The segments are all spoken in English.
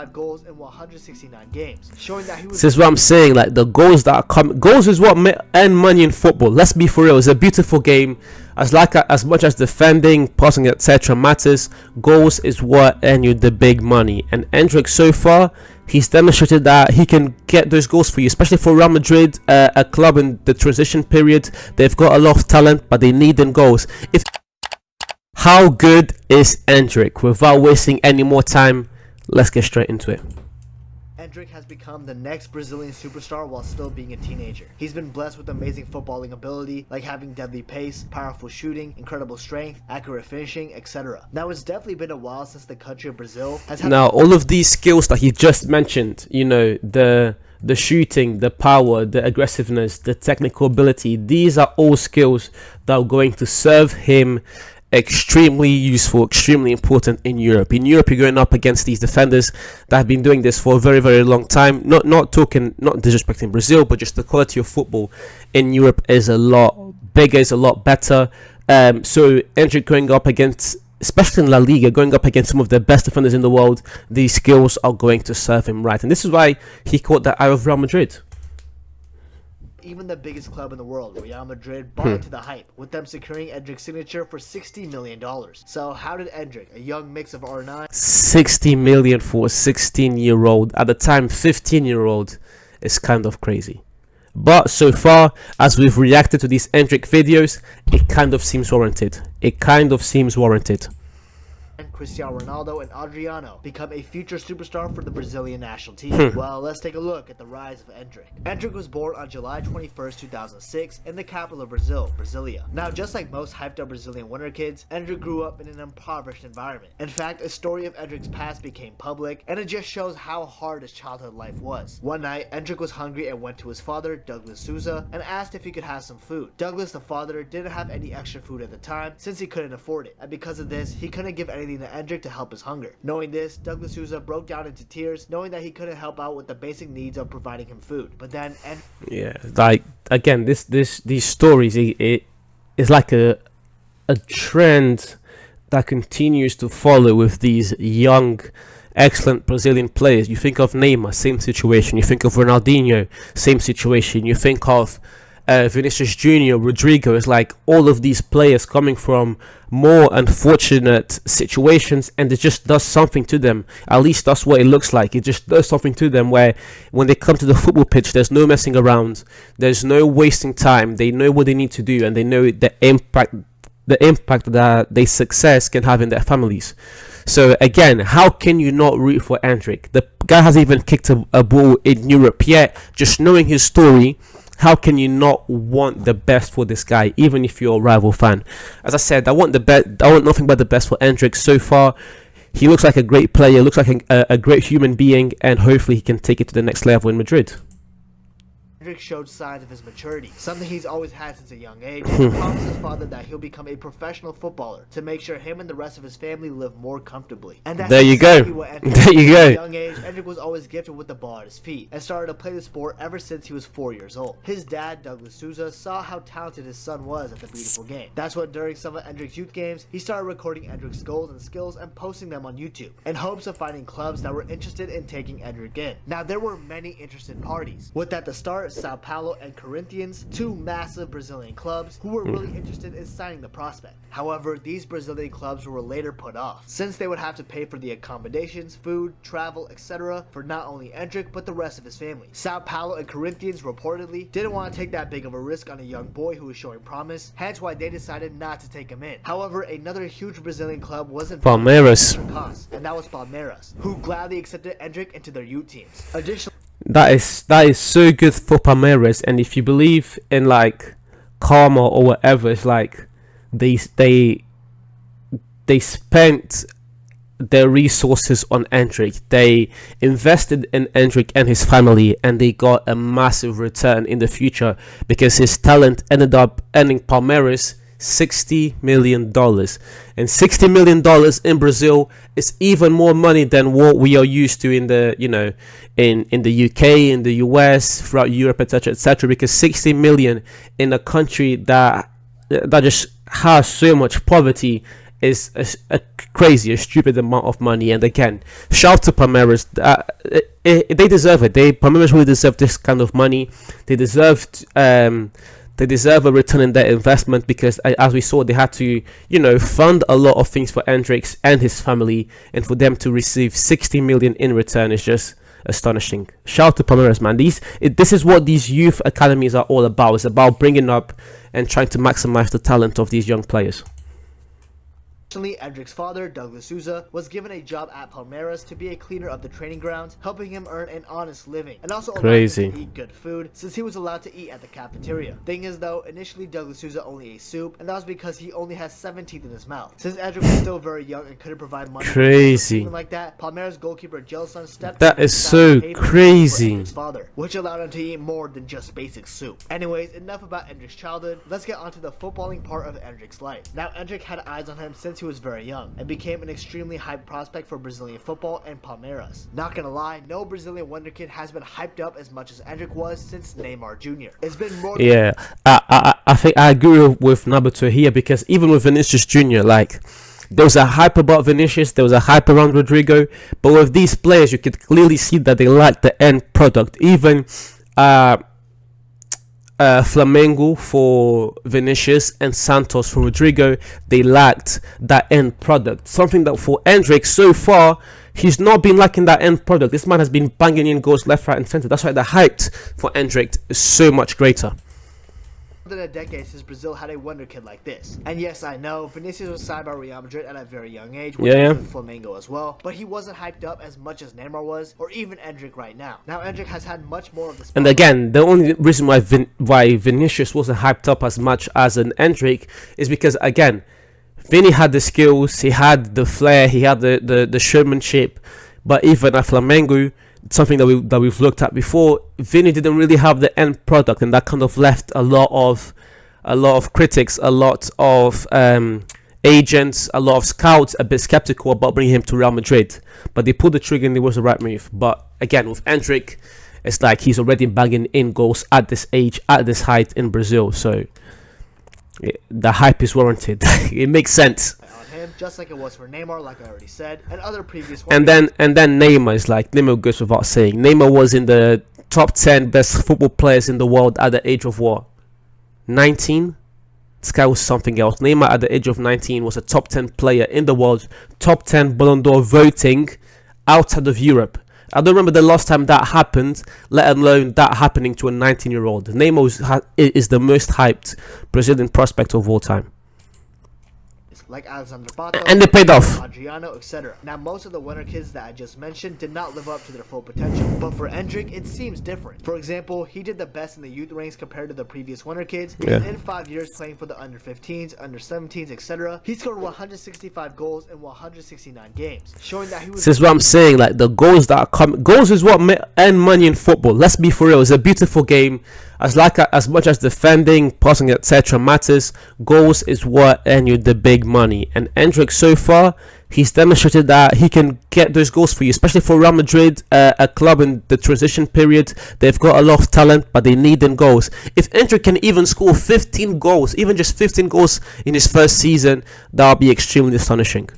goals in 169 games, showing that he was. This is what I'm saying. Like, the goals that are coming, goals is what earn money in football. Let's be for real. It's a beautiful game. As much as defending, passing, etc. matters, goals is what earn you the big money. And Endrick, so far, he's demonstrated that he can get those goals for you, especially for Real Madrid, a club in the transition period. They've got a lot of talent, but they need them goals. How good is Endrick? Without wasting any more time, let's get straight into it. Endrick has become the next Brazilian superstar while still being a teenager. He's been blessed with amazing footballing ability, like having deadly pace, powerful shooting, incredible strength, accurate finishing, etc. Now, it's definitely been a while since the country of Brazil has had. Now, all of these skills that he just mentioned, you know, the shooting, the power, the aggressiveness, the technical ability, these are all skills that are going to serve him extremely useful, extremely important in Europe. In Europe, you're going up against these defenders that have been doing this for a very, very long time. Not disrespecting Brazil, but just the quality of football in Europe is a lot bigger, is a lot better. So Endrick going up against, especially in La Liga, going up against some of the best defenders in the world, these skills are going to serve him right. And this is why he caught the eye of Real Madrid. Even the biggest club in the world, Real Madrid, bought into the hype, with them securing Endrick's signature for $60 million. So how did Endrick, a young mix of R9... $60 million for a 16-year-old, at the time 15-year-old, is kind of crazy. But so far, as we've reacted to these Endrick videos, it kind of seems warranted. Cristiano Ronaldo and Adriano become a future superstar for the Brazilian national team. Well, let's take a look at the rise of Endrick. Endrick was born on July 21st, 2006 in the capital of Brazil, Brasilia. Now, just like most hyped up Brazilian winter kids, Endrick grew up in an impoverished environment. In fact, a story of Endrick's past became public, and it just shows how hard his childhood life was. One night, Endrick was hungry and went to his father, Douglas Souza, and asked if he could have some food. Douglas, the father, didn't have any extra food at the time since he couldn't afford it, and because of this, he couldn't give anything to Endrick to help his hunger. Knowing this, Douglas Souza broke down into tears, knowing that he couldn't help out with the basic needs of providing him food. But then, like, again, these stories, it is like a trend that continues to follow with these young, excellent Brazilian players. You think of Neymar, same situation. You think of Ronaldinho, same situation. You think of Vinicius Jr., Rodrigo. Is like all of these players coming from more unfortunate situations, and it just does something to them. At least that's what it looks like. It just does something to them, where when they come to the football pitch, there's no messing around, there's no wasting time. They know what they need to do, and they know the impact that their success can have in their families. So again, how can you not root for Endrick? The guy hasn't even kicked a ball in Europe yet. Just knowing his story, how can you not want the best for this guy, even if you're a rival fan? As I said, I want nothing but the best for Endrick. So far, he looks like a great player, looks like a great human being, and hopefully he can take it to the next level in Madrid. Endrick showed signs of his maturity, something he's always had since a young age, and promised his father that he'll become a professional footballer to make sure him and the rest of his family live more comfortably. And there you go. There you go. At a young age, Endrick was always gifted with the ball at his feet and started to play the sport ever since he was 4 years old. His dad, Douglas Souza, saw how talented his son was at the beautiful game. That's when, during some of Endrick's youth games, he started recording Endrick's goals and skills and posting them on YouTube in hopes of finding clubs that were interested in taking Endrick in. Now, there were many interested parties, with at the start Sao Paulo and Corinthians, two massive Brazilian clubs who were really interested in signing the prospect. However, these Brazilian clubs were later put off, since they would have to pay for the accommodations, food, travel, etc. for not only Endrick, but the rest of his family. Sao Paulo and Corinthians reportedly didn't want to take that big of a risk on a young boy who was showing promise, hence why they decided not to take him in. However, another huge Brazilian club wasn't Palmeiras, and that was Palmeiras, who gladly accepted Endrick into their youth teams. Additionally, that is so good for Palmeiras, and if you believe in like karma or whatever, it's like they spent their resources on Endrick. They invested in Endrick and his family, and they got a massive return in the future because his talent ended up earning Palmeiras $60 million, and $60 million in Brazil is even more money than what we are used to in the in the UK, in the US, throughout Europe, etc., because 60 million in a country that just has so much poverty is a crazy, a stupid amount of money. And again, shout out to Palmeiras. They deserve it. Palmeiras really deserve this kind of money. They deserved. They deserve a return in their investment, because as we saw, they had to, fund a lot of things for Endrick and his family, and for them to receive 60 million in return is just astonishing. Shout out to Palmeiras, man. This is what these youth academies are all about. It's about bringing up and trying to maximize the talent of these young players. Additionally, Endrick's father, Douglas Souza, was given a job at Palmeiras to be a cleaner of the training grounds, helping him earn an honest living, and also allowing him to eat good food, since he was allowed to eat at the cafeteria. Thing is though, initially Douglas Souza only ate soup, and that was because he only has 7 teeth in his mouth. Since Endrick was still very young and couldn't provide money crazy like that, Palmeiras goalkeeper Gelson stepped that is so crazy, Endrick's father, which allowed him to eat more than just basic soup. Anyways, enough about Endrick's childhood. Let's get onto the footballing part of Endrick's life. Now, Endrick had eyes on him since he was very young, and became an extremely hyped prospect for Brazilian football and Palmeiras. Not gonna lie, no Brazilian wonderkid has been hyped up as much as Endrick was since Neymar Jr. It's been more. Yeah, I think I agree with Nabuto here, because even with Vinicius Jr., like, there was a hype about Vinicius, there was a hype around Rodrigo, but with these players, you could clearly see that they lacked the end product. Even Flamengo for Vinicius and Santos for Rodrigo, they lacked that end product. Something that for Endrick, so far, he's not been lacking that end product. This man has been banging in goals left, right and center. That's why the hype for Endrick is so much greater. Than a decade since Brazil had a wonder kid like this. And yes, I know Vinicius was signed by Real Madrid at a very young age, with Flamengo as well, but he wasn't hyped up as much as Neymar was, or even Endrick right now. Now Endrick has had much more of the spotlight. And again, the only reason why Vinicius wasn't hyped up as much as an Endrick is because, again, Vini had the skills, he had the flair, he had the showmanship, but even at Flamengo, something that we've looked at before, Vini didn't really have the end product, and that kind of left a lot of critics, a lot of agents, a lot of scouts a bit skeptical about bringing him to Real Madrid. But they pulled the trigger, and it was the right move. But again, with Endrick, it's like he's already banging in goals at this age, at this height in Brazil, so the hype is warranted. It makes sense. Just like it was for Neymar, like I already said, and other previous ones. And then Neymar is like, Neymar goes without saying. Neymar was in the top 10 best football players in the world at the age of what? 19? This guy was something else. Neymar at the age of 19 was a top 10 player in the world, top 10 Ballon d'Or voting outside of Europe. I don't remember the last time that happened, let alone that happening to a 19-year-old. Neymar is the most hyped Brazilian prospect of all time. Like Alexander Pato, and they paid off. Adriano, etc. Now, most of the winner kids that I just mentioned did not live up to their full potential, but for Endrick, it seems different. For example, he did the best in the youth ranks compared to the previous winner kids, because in 5 years playing for the under 15s, under 17s, etc., he scored 165 goals in 169 games, showing that he was. This is what I'm saying. Like, the goals that are coming, goals is what earn money in football. Let's be for real. It's a beautiful game. As much as defending, passing, etc. matters, goals is what earn you the big money. And Endrick, so far, he's demonstrated that he can get those goals for you, especially for Real Madrid, a club in the transition period. They've got a lot of talent, but they need them goals. If Endrick can even score 15 goals, even just 15 goals in his first season, that'll be extremely astonishing.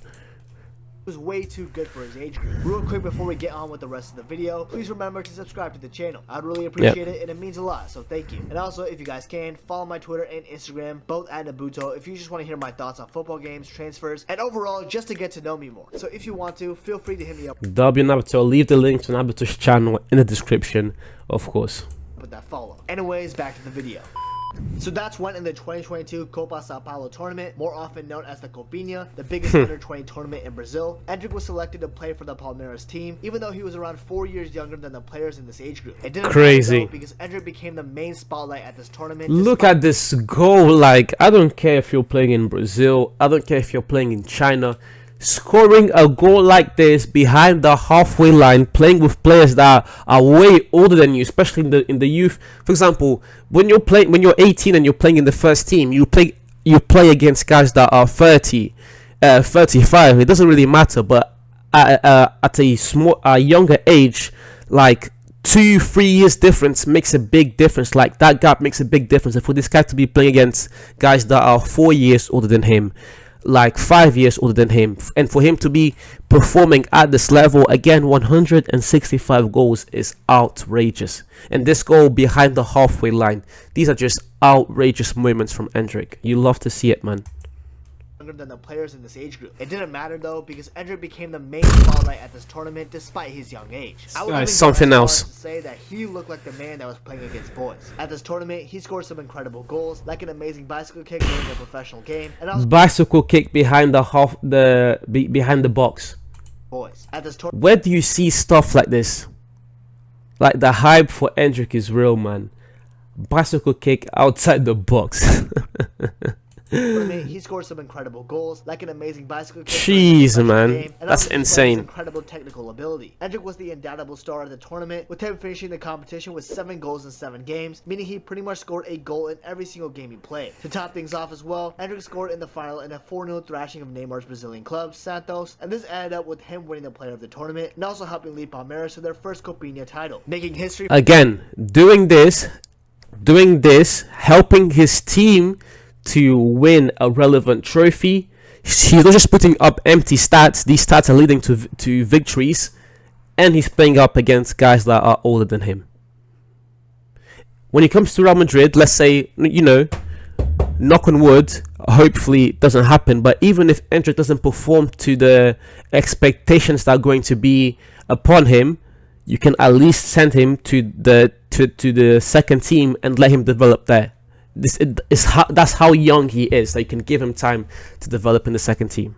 Was way too good for his age group. Real quick before we get on with the rest of the video, please remember to subscribe to the channel. I'd really appreciate it, and it means a lot, so thank you. And also, if you guys can, follow my Twitter and Instagram, both at Nabuto, if you just want to hear my thoughts on football games, transfers, and overall just to get to know me more. So if you want to, feel free to hit me up. Nabuto. I'll leave the link to Nabuto's channel in the description, of course. With that follow. Anyways, back to the video. So that's when in the 2022 Copa Sao Paulo tournament, more often known as the Copinha, the biggest under 20 tournament in Brazil, Endrick was selected to play for the Palmeiras team, even though he was around 4 years younger than the players in this age group. It didn't crazy matter though, because Endrick became the main spotlight at this tournament. Look at this goal. Like, I don't care if you're playing in Brazil, I don't care if you're playing in China. Scoring a goal like this behind the halfway line, playing with players that are way older than you, especially in the youth. For example, when you're 18 and you're playing in the first team, you play against guys that are 30, 35. It doesn't really matter, but at a younger age, like 2-3 years difference makes a big difference. Like, that gap makes a big difference. And for this guy to be playing against guys that are 4 years older than him, like 5 years older than him, and for him to be performing at this level again, 165 goals is outrageous. And this goal behind the halfway line, these are just outrageous moments from Endrick. You love to see it, man. Than the players in this age group. It didn't matter though, because Endrick became the main spotlight at this tournament despite his young age. I would something else to say that he looked like the man that was playing against boys. At this tournament, he scored some incredible goals, like an amazing bicycle kick during a professional game, and also bicycle kick behind behind the box. Boys. At this tournament, where do you see stuff like this? Like, the hype for Endrick is real, man. Bicycle kick outside the box. he scored some incredible goals, like an amazing bicycle kick. Jeez, man, that's insane. Incredible technical ability. Endrick was the undoubtable star of the tournament, with him finishing the competition with 7 goals in 7 games, meaning he pretty much scored a goal in every single game he played. To top things off as well, Endrick scored in the final in a 4-0 thrashing of Neymar's Brazilian club, Santos, and this ended up with him winning the player of the tournament, and also helping lead Palmeiras to their first Copinha title, making history. Again, doing this, helping his team to win a relevant trophy. He's not just putting up empty stats. These stats are leading to victories, and he's playing up against guys that are older than him. When it comes to Real Madrid, let's say, you know, knock on wood, hopefully it doesn't happen, but even if Endrick doesn't perform to the expectations that are going to be upon him, you can at least send him to the second team and let him develop there. That's how young he is. That you can give him time to develop in the second team.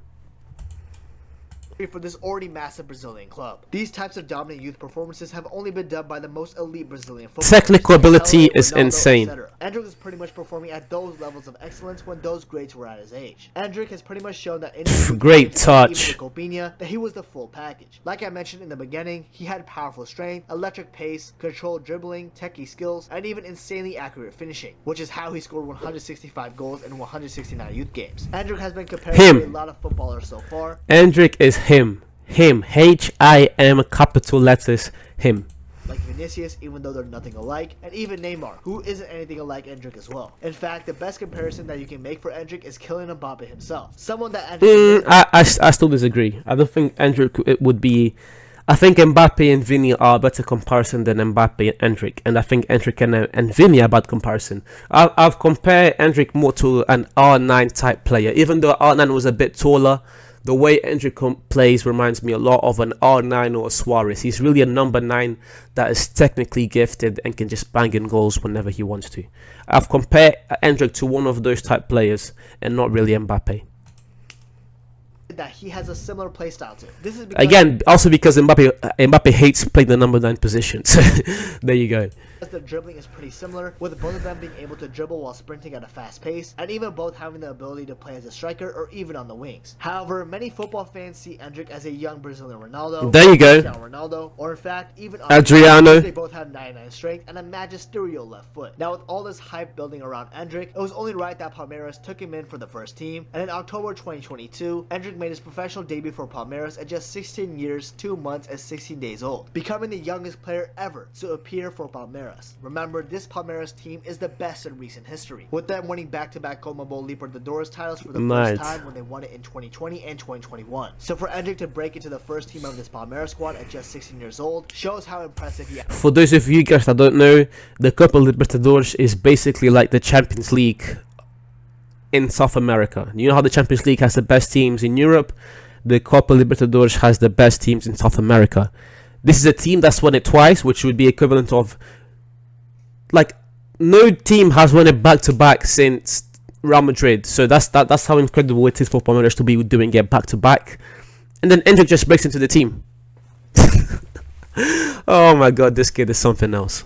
For this already massive Brazilian club. These types of dominant youth performances have only been done by the most elite Brazilian football. Technical ability is insane. Endrick is pretty much performing at those levels of excellence when those greats were at his age. Endrick has pretty much shown that in great touch, Copinha, that he was the full package. Like I mentioned in the beginning, he had powerful strength, electric pace, controlled dribbling, techie skills, and even insanely accurate finishing, which is how he scored 165 goals in 169 youth games. Endrick has been compared to a lot of footballers so far. Endrick is him, H-I-M, capital letters, him. Like Vinicius, even though they're nothing alike, and even Neymar, who isn't anything alike Endrick as well. In fact, the best comparison that you can make for Endrick is Kylian Mbappe himself. Someone that Endrick I still disagree. I don't think Endrick would be. I think Mbappe and Vini are a better comparison than Mbappe and Endrick, and I think Endrick and Vini are a bad comparison. I've compared Endrick more to an R9 type player, even though R9 was a bit taller. The way Endrick plays reminds me a lot of an R9 or a Suarez. He's really a number 9 that is technically gifted and can just bang in goals whenever he wants to. I've compared Endrick to one of those type players and not really Mbappe. That he has a similar play style to. This is also because Mbappe hates playing the number 9 position. So there you go. The dribbling is pretty similar, with both of them being able to dribble while sprinting at a fast pace, and even both having the ability to play as a striker or even on the wings. However, many football fans see Endrick as a young Brazilian Ronaldo. There you go. Ronaldo, or in fact, even Adriano. They both have 99 strength and a magisterial left foot. Now, with all this hype building around Endrick, it was only right that Palmeiras took him in for the first team, and in October 2022, Endrick made his professional debut for Palmeiras at just 16 years, 2 months, and 16 days old, becoming the youngest player ever to appear for Palmeiras. Remember, this Palmeiras team is the best in recent history, with them winning back-to-back CONMEBOL Libertadores titles for the first time when they won it in 2020 and 2021. So for Endrick to break into the first team of this Palmeiras squad at just 16 years old shows how impressive he is. For those of you guys that don't know, the Copa Libertadores is basically like the Champions League in South America. You know how the Champions League has the best teams in Europe? The Copa Libertadores has the best teams in South America. This is a team that's won it twice, which would be equivalent of, like, no team has won it back-to-back since Real Madrid. So that's how incredible it is for Palmeiras to be doing it back-to-back. And then Endrick just breaks into the team. Oh my god, this kid is something else.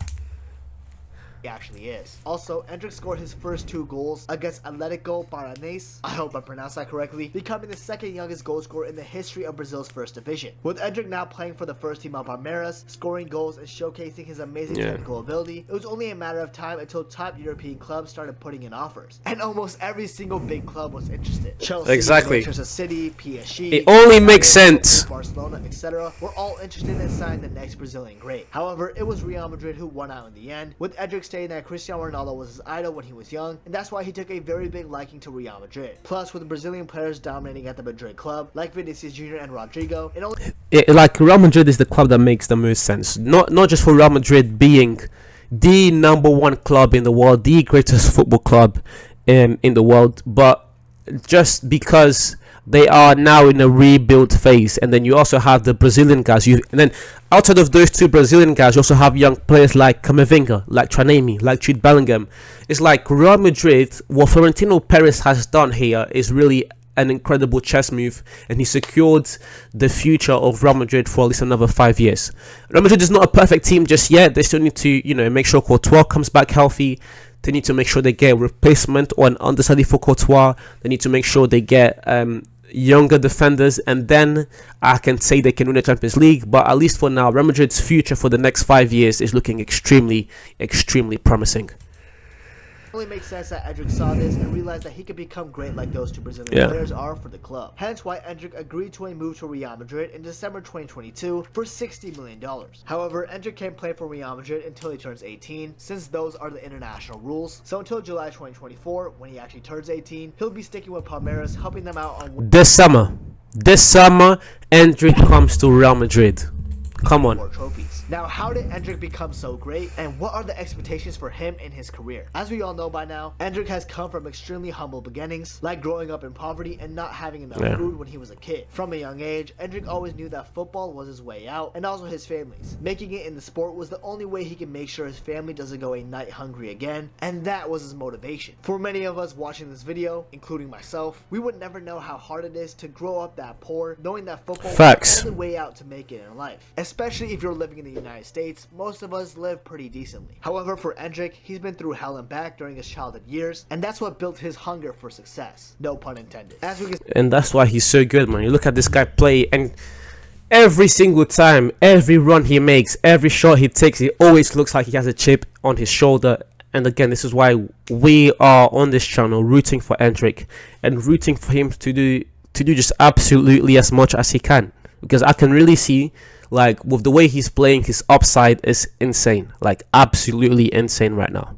He actually is. Also, Endrick scored his first 2 goals against Atlético Paranaense, I hope I pronounced that correctly, becoming the second youngest goal scorer in the history of Brazil's first division. With Endrick now playing for the first team of Palmeiras, scoring goals and showcasing his amazing technical ability, it was only a matter of time until top European clubs started putting in offers. And almost every single big club was interested. Chelsea, Manchester City, PSG, it only makes sense. Barcelona, etc. were all interested in signing the next Brazilian great. However, it was Real Madrid who won out in the end, with Endrick stating that Cristiano Ronaldo Ronaldo was his idol when he was young, and that's why he took a very big liking to Real Madrid. Plus, with Brazilian players dominating at the Madrid club, like Vinicius Jr. and Rodrigo, like Real Madrid is the club that makes the most sense. Not just for Real Madrid being the #1 club in the world, the greatest football club in the world, but just because they are now in a rebuild phase. And then you also have the Brazilian guys. And then outside of those two Brazilian guys, you also have young players like Camavinga, like Tranemi, like Jude Bellingham. It's like Real Madrid, what Florentino Perez has done here is really an incredible chess move, and he secured the future of Real Madrid for at least another 5 years. Real Madrid is not a perfect team just yet. They still need to, make sure Courtois comes back healthy. They need to make sure they get a replacement or an understudy for Courtois. They need to make sure they get younger defenders, and then I can say they can win the Champions League. But at least for now, Real Madrid's future for the next 5 years is looking extremely, extremely promising. It only makes sense that Endrick saw this and realized that he could become great like those two Brazilian players are for the club. Hence why Endrick agreed to a move to Real Madrid in December 2022 for $60 million. However, Endrick can't play for Real Madrid until he turns 18, since those are the international rules. So until July 2024, when he actually turns 18, he'll be sticking with Palmeiras, helping them out on this summer, Endrick comes to Real Madrid. Come on. Trophies. Now, how did Endrick become so great, and what are the expectations for him in his career? As we all know by now, Endrick has come from extremely humble beginnings, like growing up in poverty and not having enough food when he was a kid. From a young age, Endrick always knew that football was his way out, and also his family's. Making it in the sport was the only way he could make sure his family doesn't go a night hungry again, and that was his motivation. For many of us watching this video, including myself, we would never know how hard it is to grow up that poor, knowing that football was the only way out to make it in life. Especially if you're living in the United States, most of us live pretty decently. However, for Endrick, he's been through hell and back during his childhood years, and that's what built his hunger for success. No pun intended. And that's why he's so good, man. You look at this guy play, and every single time, every run he makes, every shot he takes, it always looks like he has a chip on his shoulder. And again, this is why we are on this channel rooting for Endrick and rooting for him to do just absolutely as much as he can. Because I can really see, like, with the way he's playing, his upside is insane. Like, absolutely insane right now.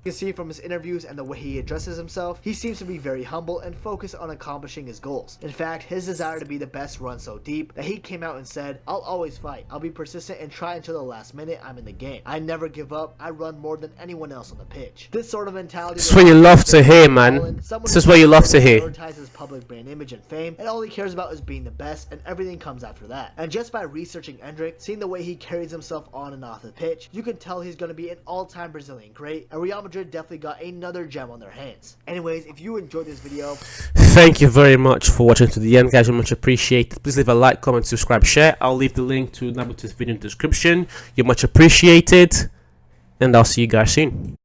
You can see from his interviews and the way he addresses himself, he seems to be very humble and focused on accomplishing his goals. In fact, his desire to be the best runs so deep that he came out and said, "I'll always fight. I'll be persistent and try until the last minute I'm in the game. I never give up. I run more than anyone else on the pitch." This sort of mentality. This is what you love to hear, man. This is what you love to hear. Prioritizes public brand image and fame, and all he cares about is being the best, and everything comes after that. And just by researching Endrick, seeing the way he carries himself on and off the pitch, you can tell he's going to be an all-time Brazilian great, and Real Madrid definitely got another gem on their hands. Anyways, if you enjoyed this video, thank you very much for watching to the end, guys. I much appreciate it. Please leave a like, comment, subscribe, share. I'll leave the link to this video in the description. You're much appreciated, and I'll see you guys soon.